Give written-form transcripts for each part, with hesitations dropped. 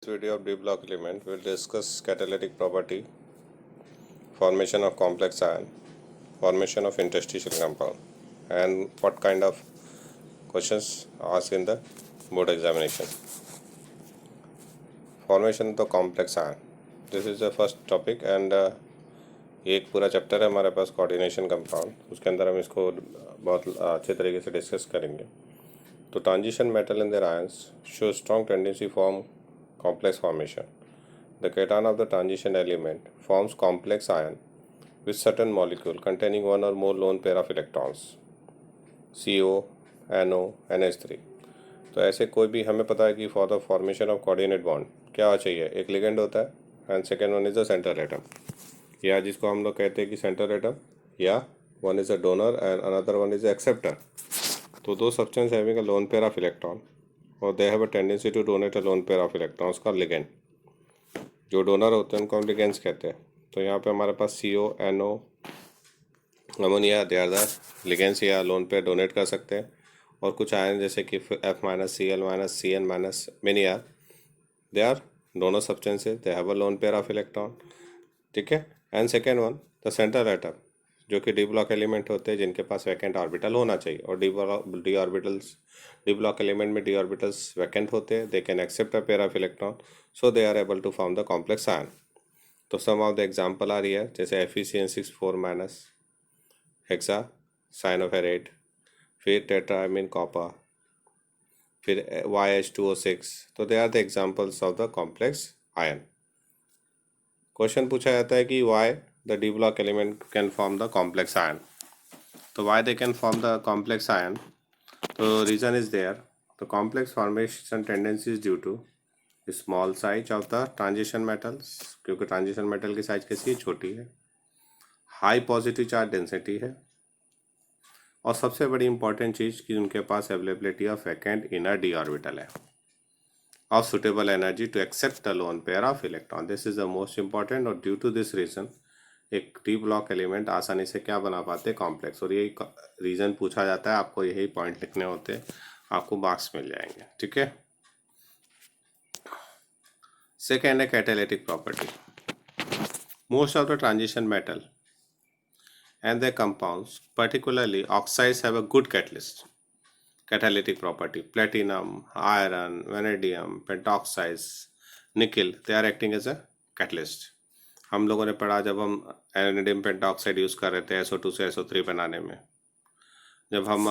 Video of D block element will discuss catalytic property, formation of complex ion, formation of interstitial compound, and what kind of questions asked in the board examination. Formation of the complex ion. This is the first topic and एक पूरा chapter है हमारे पास coordination compound, उसके अंदर हम इसको बहुत अच्छे तरीके से डिस्कस करेंगे. तो transition metal in their ions show strong tendency form complex formation. The cation of the transition element forms complex ion with certain molecule containing one or more lone pair of electrons, CO, NO, NH3. तो ऐसे कोई भी हमें पता है कि for the formation of coordinate bond क्या चाहिए, एक लिगेंड होता है and second one is the centre atom, या जिसको हम लोग कहते हैं कि सेंटर एटम, या one is a donor and another one is acceptor. तो दो substance having a lone pair of electron और they have a tendency to donate a lone pair of electrons का लिगेंड. जो डोनर होते हैं उनको हम लिगेंड्स कहते हैं. तो यहाँ पे हमारे पास CO, NO, ammonia, they are the ligands या लोन पेयर डोनेट कर सकते हैं. और कुछ आयन जैसे कि F-Cl-Cn- many are, they are donor substances, they have a lone pair of electron. ठीक है. And second one the central atom, जो कि डी ब्लॉक एलिमेंट होते हैं जिनके पास वैकेंट ऑर्बिटल होना चाहिए. और डी ब्लॉक एलिमेंट में डी ऑर्बिटल्स वैकेंट होते हैं. They can accept a pair of electron, so they are able to form the complex ion. तो सम ऑफ द एग्जाम्पल आ रही है जैसे FeCN6 4- हेक्सा साइनोफेरेट, फिर टेट्रामीन कॉपर, फिर YH2O6. तो they are the examples of the complex ion. Question पूछा जाता है कि why the D block element can form the complex ion. तो why they can form the complex ion, तो reason is there. The complex formation tendency is due to small size of the transition metals, क्योंकि transition metal की size कैसी है, छोटी है. High positive charge density है. और सबसे बड़ी इंपॉर्टेंट चीज़ कि उनके पास availability of vacant inner D orbital है of suitable energy to accept the lone pair of electron. This is the most important. और due to this reason एक डी ब्लॉक एलिमेंट आसानी से क्या बना पाते हैं, कॉम्प्लेक्स. और यही रीज़न पूछा जाता है, आपको यही पॉइंट लिखने होते हैं, आपको मार्क्स मिल जाएंगे. ठीक है. सेकेंड है catalytic property. Most of the transition metal and their compounds, particularly oxides, have a good catalytic property. Platinum, iron, vanadium, pentoxides, nickel, they are acting as a catalyst. हम लोगों ने पढ़ा जब हम एनेडियम पेंटॉक्साइड यूज़ कर रहे थे SO2 से SO3 बनाने में. जब हम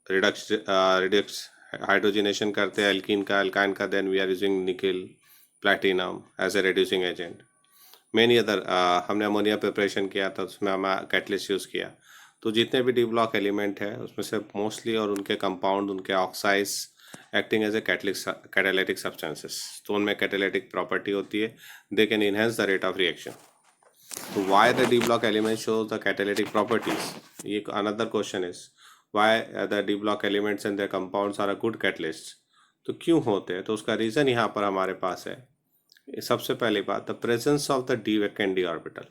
रिडक्स हाइड्रोजनेशन करते हैं एल्कीन का, एल्काइन का, then we are using nickel, platinum as a reducing agent. Many other हमने अमोनिया प्रिपरेशन किया था, उसमें हम कैटलिस्ट यूज़ किया. तो जितने भी डी ब्लॉक एलिमेंट है उसमें से मोस्टली और उनके कंपाउंड, उनके oxides acting as a catalytic substances. तो उनमें कैटालिटिक प्रॉपर्टी होती है. They can enhance the rate of reaction. तो why the D block element shows the catalytic properties. ये another question is why the D block elements and the compounds are a good catalyst. तो क्यों होते हैं, तो उसका reason यहाँ पर हमारे पास है. सबसे पहली बात, the presence of the D vacant D orbital.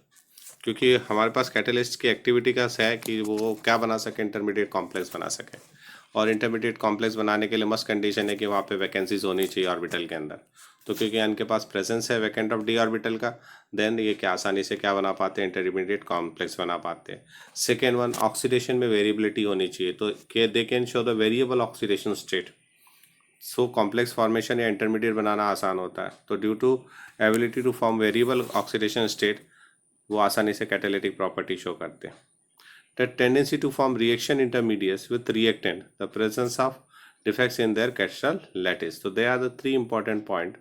क्योंकि हमारे पास कैटलिस्ट की एक्टिविटी का है कि वो क्या बना सके, इंटरमीडिएट कॉम्प्लेक्स बना सके. और इंटरमीडिएट कॉम्प्लेक्स बनाने के लिए मस्ट कंडीशन है कि वहाँ पे वैकेंसीज होनी चाहिए ऑर्बिटल के अंदर. तो क्योंकि इनके पास प्रेजेंस है वैकेंट ऑफ डी ऑर्बिटल का, देन ये क्या आसानी से क्या बना पाते हैं, इंटरमीडिएट कॉम्प्लेक्स बना पाते हैं. सेकेंड वन, ऑक्सीडेशन में वेरिएबिलिटी होनी चाहिए. तो they can show the variable oxidation state. So complex formation या इंटरमीडिएट बनाना आसान होता है. तो due to ability to form variable oxidation state, वो आसानी से कैटालिटिक प्रॉपर्टी शो करते हैं. The tendency to form reaction intermediates with reactant, the presence of defects in their crystal lattice. तो they are the three important point.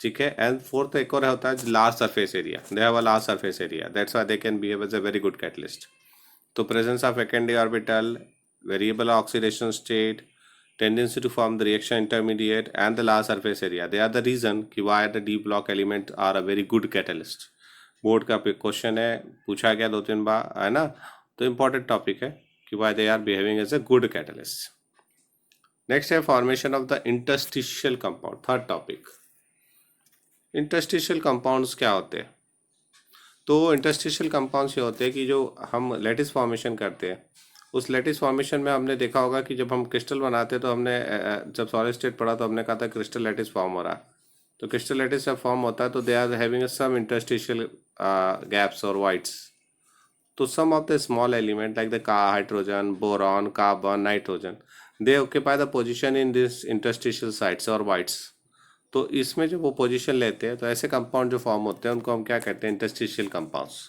ठीक है. And fourth एक और होता है large surface area. They have a large surface area, that's why they can behave as a very good catalyst. तो presence of vacant D orbital, variable oxidation state, tendency to form the reaction intermediate, and the large surface area, they are the reason कि why the D block element are a very good catalyst. Board का question है, पूछा गया 2-3 बार, है ना. तो important topic है कि why they are behaving as a good catalyst. Next है formation of the interstitial compound. Third topic, interstitial compounds क्या होते हैं. तो इंटरस्टिशियल कंपाउंड्स ये होते हैं कि जो हम लेटिस फॉर्मेशन करते हैं, उस लेटिस फॉर्मेशन में हमने देखा होगा कि जब हम क्रिस्टल बनाते हैं तो हमने जब सॉलिड स्टेट पढ़ा तो हमने कहा था क्रिस्टल लेटिस फॉर्म हो रहा है. तो क्रिस्टल लैटिस जब फॉर्म होता है तो they are having some interstitial gaps और वाइड्स. तो some of the small element like the hydrogen, boron, carbon, nitrogen, they occupy the position in this interstitial sites or voids. तो इसमें जो वो पोजीशन लेते हैं तो ऐसे कंपाउंड जो फॉर्म होते हैं उनको हम क्या कहते हैं, इंटरस्टिशियल कंपाउंड्स.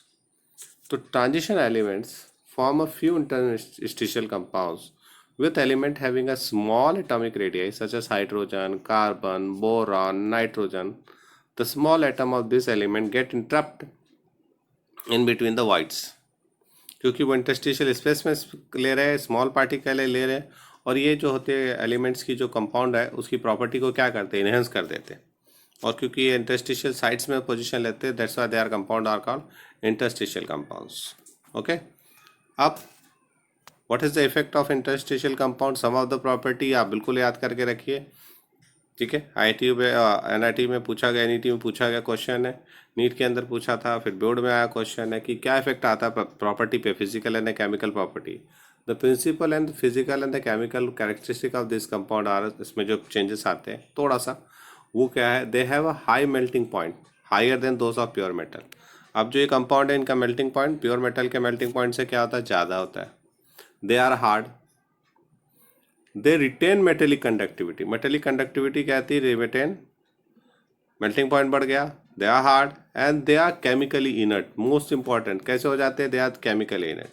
तो transition elements form a few interstitial compounds with element having a small atomic radii such as hydrogen, carbon, boron, nitrogen. The small atom of this element get entrapped in between the voids क्योंकि वो interstitial space में ले रहे हैं, small particle ले रहे हैं, और ये जो होते हैं एलिमेंट्स की जो कंपाउंड है उसकी प्रॉपर्टी को क्या करते हैं, इनहेंस कर देते हैं. और क्योंकि ये इंटरस्टिशियल साइट्स में पोजीशन लेते हैं, that's why they are compound are called interstitial compounds. Okay. अब what is the effect of interstitial compound, some of the property आप बिल्कुल याद करके रखिए. ठीक है, IIT में NIT में पूछा गया, NET में पूछा गया क्वेश्चन है, नीट के अंदर पूछा था, फिर बोर्ड में आया क्वेश्चन है कि क्या इफेक्ट आता है प्रॉपर्टी पे, physical and chemical property. The principal and physical and the chemical characteristic of this compound are, इसमें जो चेंजेस आते हैं थोड़ा सा, वो क्या है, they have a high melting point higher than those of pure metal. अब जो ये कंपाउंड है इनका मेल्टिंग पॉइंट प्योर मेटल के मेल्टिंग पॉइंट से क्या होता है, ज़्यादा होता है. They are hard, they retain metallic conductivity. Metallic conductivity क्या आती है, रिटेन, मेल्टिंग पॉइंट बढ़ गया. They are hard and they are chemically inert. Most important कैसे हो जाते हैं, दे आर केमिकली इनर्ट.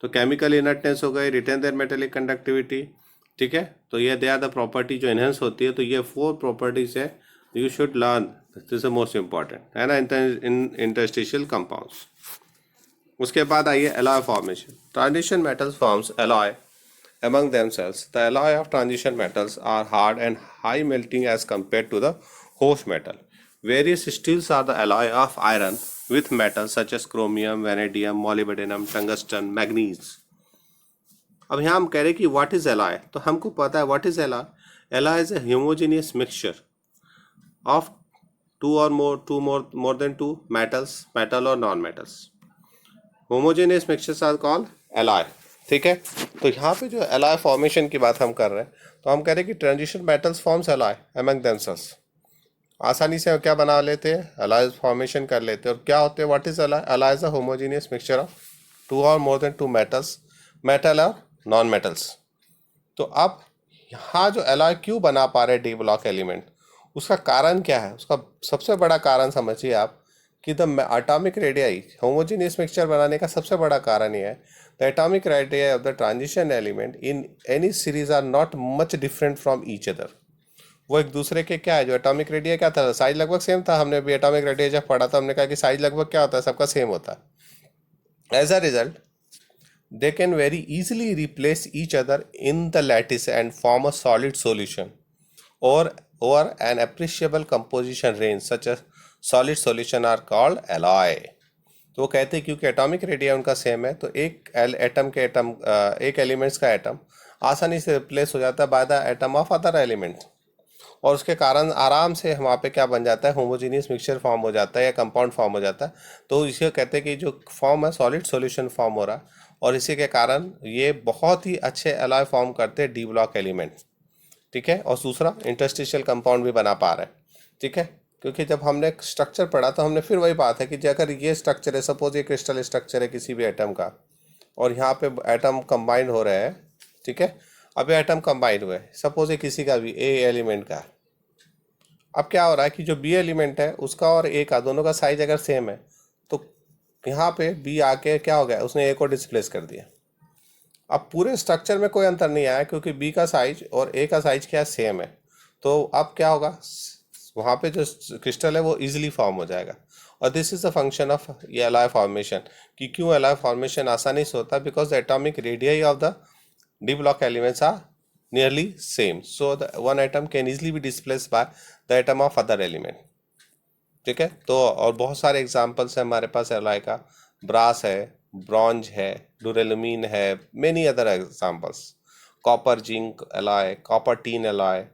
तो केमिकल इनर्टनेस हो गई, रिटेन देयर मेटेलिक कंडक्टिविटी. ठीक है, तो ये दे आर द प्रॉपर्टी जो इनहेंस होती है. तो ये 4 प्रॉपर्टीज है, you should learn, this is the most important है ना, इन इंटरस्टिशियल कंपाउंड्स. उसके बाद आइए alloy formation. Transition metals forms alloy among themselves. The alloy of transition metals are hard and high melting as compared to the host metal. Various steels are the alloy of iron with metals such as chromium, vanadium, molybdenum, tungsten, manganese. अब यहाँ हम कह रहे हैं कि what is alloy, तो हमको पता है what is alloy. Alloy is a homogeneous mixture of more than two metals, metal or non-metals. Homogeneous mixtures are called alloy. ठीक है, तो यहाँ पे जो एलॉय फॉर्मेशन की बात हम कर रहे हैं, तो हम कह रहे हैं कि transition metals forms alloy among themselves. आसानी से क्या बना लेते हैं, एलॉय फॉर्मेशन कर लेते हैं. और क्या होते हैं, what is alloy, alloy is a homogeneous mixture of 2 or more than 2 metals, metal और नॉन मेटल्स. तो अब यहाँ जो एलॉय क्यों बना पा रहे डी ब्लॉक एलिमेंट, उसका कारण क्या है, उसका सबसे बड़ा कारण समझिए आप कि the atomic radii, homogeneous mixture बनाने का सबसे बड़ा कारण ये है, the atomic radii of the transition element in any series are not much different from each other. वो एक दूसरे के क्या है, जो एटॉमिक रेडियाई क्या था, साइज लगभग सेम था. हमने भी एटॉमिक रेडियाई जब पढ़ा था हमने कहा कि साइज लगभग क्या होता है, सबका सेम होता है. As a result they can very easily replace each other in the lattice and form a solid solution or an appreciable composition range such as solid solution are called alloy. तो वो कहते हैं क्योंकि atomic radio उनका same है, तो एक एक एलिमेंट्स का एटम आसानी से रिप्लेस हो जाता है by the atom of other elements, और उसके कारण आराम से वहाँ पे क्या बन जाता है, होमोजीनियस मिक्सचर फॉर्म हो जाता है या कंपाउंड फॉर्म हो जाता है. तो इसे कहते हैं कि जो फॉर्म है सॉलिड सॉल्यूशन फॉर्म हो रहा है, और इसी के कारण ये बहुत ही अच्छे एलॉय फॉर्म करते हैं डी ब्लॉक एलिमेंट. ठीक है, और दूसरा इंटरस्टिशियल कंपाउंड भी बना पा रहे हैं. ठीक है, क्योंकि जब हमने स्ट्रक्चर पढ़ा तो हमने फिर वही बात है कि अगर ये स्ट्रक्चर है, सपोज ये क्रिस्टल स्ट्रक्चर है किसी भी एटम का, और यहाँ पे एटम कंबाइन हो रहे हैं. ठीक है, अब ये एटम कंबाइन हुए, सपोज ये किसी का भी ए एलिमेंट का. अब क्या हो रहा है कि जो बी एलिमेंट है उसका और ए का, दोनों का साइज अगर सेम है, तो यहाँ पे बी आके क्या हो गया, उसने ए को डिस्प्लेस कर दिया. अब पूरे स्ट्रक्चर में कोई अंतर नहीं आया क्योंकि बी का साइज और ए का साइज क्या सेम है. तो अब क्या होगा, वहाँ पे जो क्रिस्टल है वो इजीली फॉर्म हो जाएगा. और this is the function of ये एलॉय फॉर्मेशन, कि क्यों एलॉय फॉर्मेशन आसानी से होता है, because the atomic radii of the D block elements are nearly same, so the one atom can easily be displaced by the atom of other element. ठीक है, तो और बहुत सारे एग्जांपल्स हैं हमारे पास एलॉय का, ब्रास है, ब्रॉन्ज है, डुरेलुमीन है, many other examples, copper zinc alloy, copper tin alloy.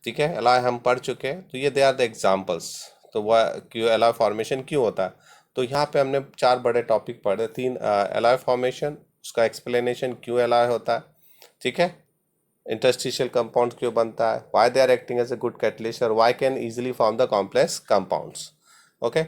ठीक है, एलॉय हम पढ़ चुके हैं, तो ये दे आर द एग्जांपल्स. तो वह क्यों एलॉय फॉर्मेशन क्यों होता है, तो यहाँ पे हमने 4 बड़े टॉपिक पढ़े. 3 एलॉय फॉर्मेशन, उसका एक्सप्लेनेशन क्यों एलॉय होता है. ठीक है, इंटरस्टिशियल कंपाउंड क्यों बनता है, why they are acting as a good catalyst और why can easily form the complex compounds. Okay